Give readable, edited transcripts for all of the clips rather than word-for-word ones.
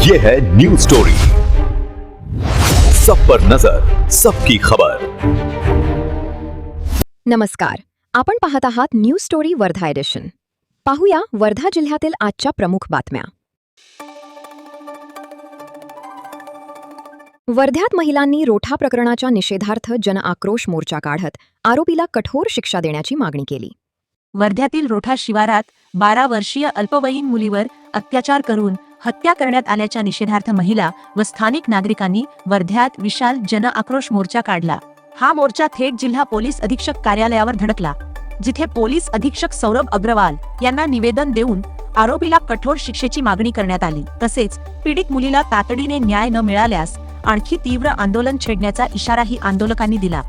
ये है news story, सब पर नजर, सबकी खबर। नमस्कार, आपण पाहत आहात न्यूज स्टोरी वर्धा एडिशन। पाहूया वर्धा जिल्ह्यातील आजच्या प्रमुख बातम्या। वर्ध्यात महिलांनी रोठा प्रकरणाच्या निषेधार्थ जनआक्रोश मोर्चा काढत आरोपीला कठोर शिक्षा देण्याची मागणी केली। वर्ध्यातील रोठा शिवारात 12 वर्षीय अल्पवयीन मुलीवर अत्याचार करून हत्या करण्यात आल्याच्या निषेधार्थ महिला व स्थानिक नागरिकांनी वर्ध्यात विशाल जनआक्रोश मोर्चा काढला। हा मोर्चा थेट जिल्हा पोलीस अधीक्षक कार्यालयावर धडकला, जिथे पोलीस अधीक्षक सौरभ अग्रवाल यांना निवेदन देऊन आरोपीला कठोर शिक्षेची मागणी करण्यात आली। तसेच पीडित मुलीला तातडीने न्याय न मिळाल्यास आणखी तीव्र आंदोलन छेडण्याचा इशाराही आंदोलकांनी दिला।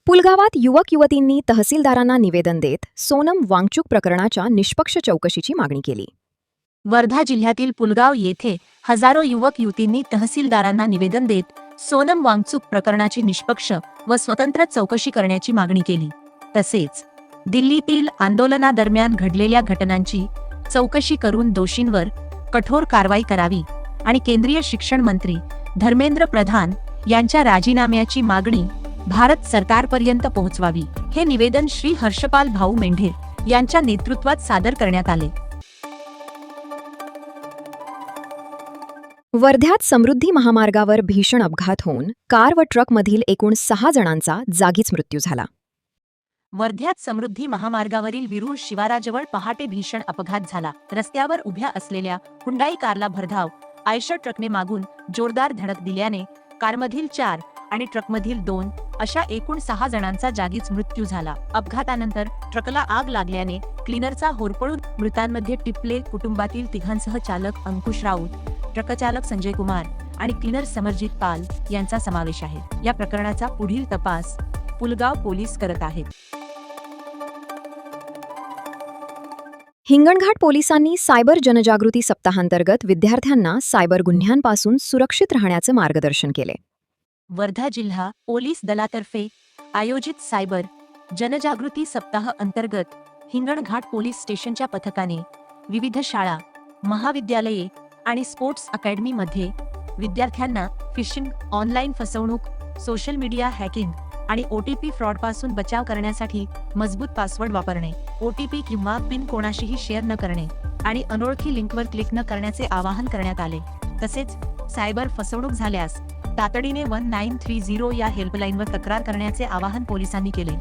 पुलगावात युवक युवतींनी तहसीलदारांना निवेदन देत सोनम वांगचुक प्रकरणाच्या निष्पक्ष चौकशीची मागणी केली। वर्धा जिल्ह्यातील पुलगाव येथे हजारो युवक युवतींनी तहसीलदारांना निवेदन देत सोनम वांगचुक प्रकरणाची निष्पक्ष व स्वतंत्र चौकशी करण्याची मागणी केली। तसेच दिल्लीतील आंदोलनादरम्यान घडलेल्या घटनांची चौकशी करून दोषींवर कठोर कारवाई करावी आणि केंद्रीय शिक्षण मंत्री धर्मेंद्र प्रधान यांच्या राजीनाम्याची मागणी भारत सरकारपर्यंत पोहोचवावी। हे निवेदन श्री हर्षपाल भाऊ मेंढे यांच्या नेतृत्वात सादर करण्यात आले। वर्ध्यात समृद्धी महामार्गावर भीषण अपघात होऊन कार व ट्रकमधील एकूण 6 जणांचा जागीच मृत्यू झाला। वर्ध्यात समृद्धी महामार्गावरील विरूळ शिवाराजवळ पहाटे भीषण अपघात झाला। रस्त्यावर उभ्या असलेल्या हुंडाई कारला भरधाव आयशर ट्रकने मागून जोरदार धडक दिल्याने कारमधील 4 आणि ट्रकमधील 2 अशा एकूण 6 जणांचा जागीच मृत्यू झाला। अपघातानंतर ट्रकला आग लागल्याने क्लीनरचा होरपळून मृतांमध्ये टिपले कुटुंबातील तिघांसह चालक अंकुश राऊत, ट्रकचालक संजय कुमार आणि क्लीनर समरजित पाल यांचा समावेश आहे। या प्रकरणाचा पुढील तपास पुलगाव पोलीस करत आहेत। हिंगणघाट पोलिसांनी सायबर जनजागृती सप्ताहांतर्गत विद्यार्थ्यांना सायबर गुन्ह्यांपासून सुरक्षित राहण्याचे मार्गदर्शन केले। वर्धा जिल्हा पोलीस दलातर्फे आयोजित सायबर जनजागृती सप्ताह अंतर्गत हिंगणघाट पोलीस स्टेशनच्या पथकाने विविध शाळा, महाविद्यालये आणि स्पोर्ट्स अकॅडमीमध्ये विद्यार्थ्यांना फिशिंग, ऑनलाईन फसवणूक, सोशल मीडिया हॅकिंग आणि OTP फ्रॉडपासून बचाव करण्यासाठी मजबूत पासवर्ड वापरणे, OTP किंवा पिन कोणाशीही शेअर न करणे आणि अनोळखी लिंकवर क्लिक न करण्याचे आवाहन करण्यात आले। तसेच सायबर फसवणूक झाल्यास तातडीने 1930 या हेल्पलाईनवर तक्रार करण्याचे आवाहन पोलिसांनी केले।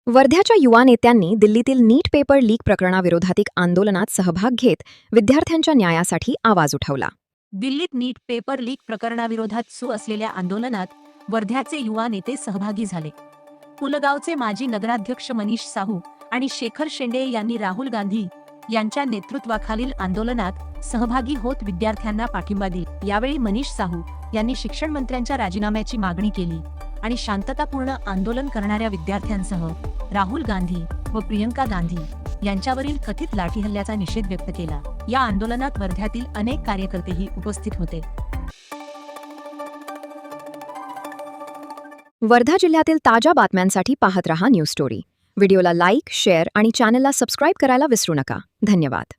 वर्ध्याच्या युवा नेत्यांनी दिल्लीतील नीट पेपर लीक प्रकरणाविरोधातील आंदोलनात सहभाग घेत विद्यार्थ्यांच्या न्यायासाठी आवाज उठवला। दिल्लीत नीट पेपर लीक प्रकरणाविरोधात सुरू असलेल्या आंदोलनात वर्ध्याचे युवा नेते सहभागी झाले। पुलगावचे माजी नगराध्यक्ष मनीष साहू आणि शेखर शेंडे यांनी राहुल गांधी यांच्या नेतृत्वाखालील आंदोलनात सहभागी होत विद्यार्थ्यांना पाठिंबा दिला। यावेळी मनीष साहू यांनी शिक्षण मंत्र्यांच्या राजीनाम्याची मागणी केली आणि शांततापूर्ण आंदोलन करणाऱ्या विद्यार्थ्यांसह राहुल गांधी व प्रियंका गांधी यांच्यावरील कथित लाठीहल्ल्याचा निषेध व्यक्त केला। या आंदोलनात वर्ध्यातील अनेक कार्यकर्तेही उपस्थित होते। वर्धा जिल्ह्यातील ताज्या बातम्यांसाठी पाहत रहा न्यूज स्टोरी। व्हिडिओला लाईक, शेअर आणि चॅनलला सबस्क्राईब करायला विसरू नका। धन्यवाद।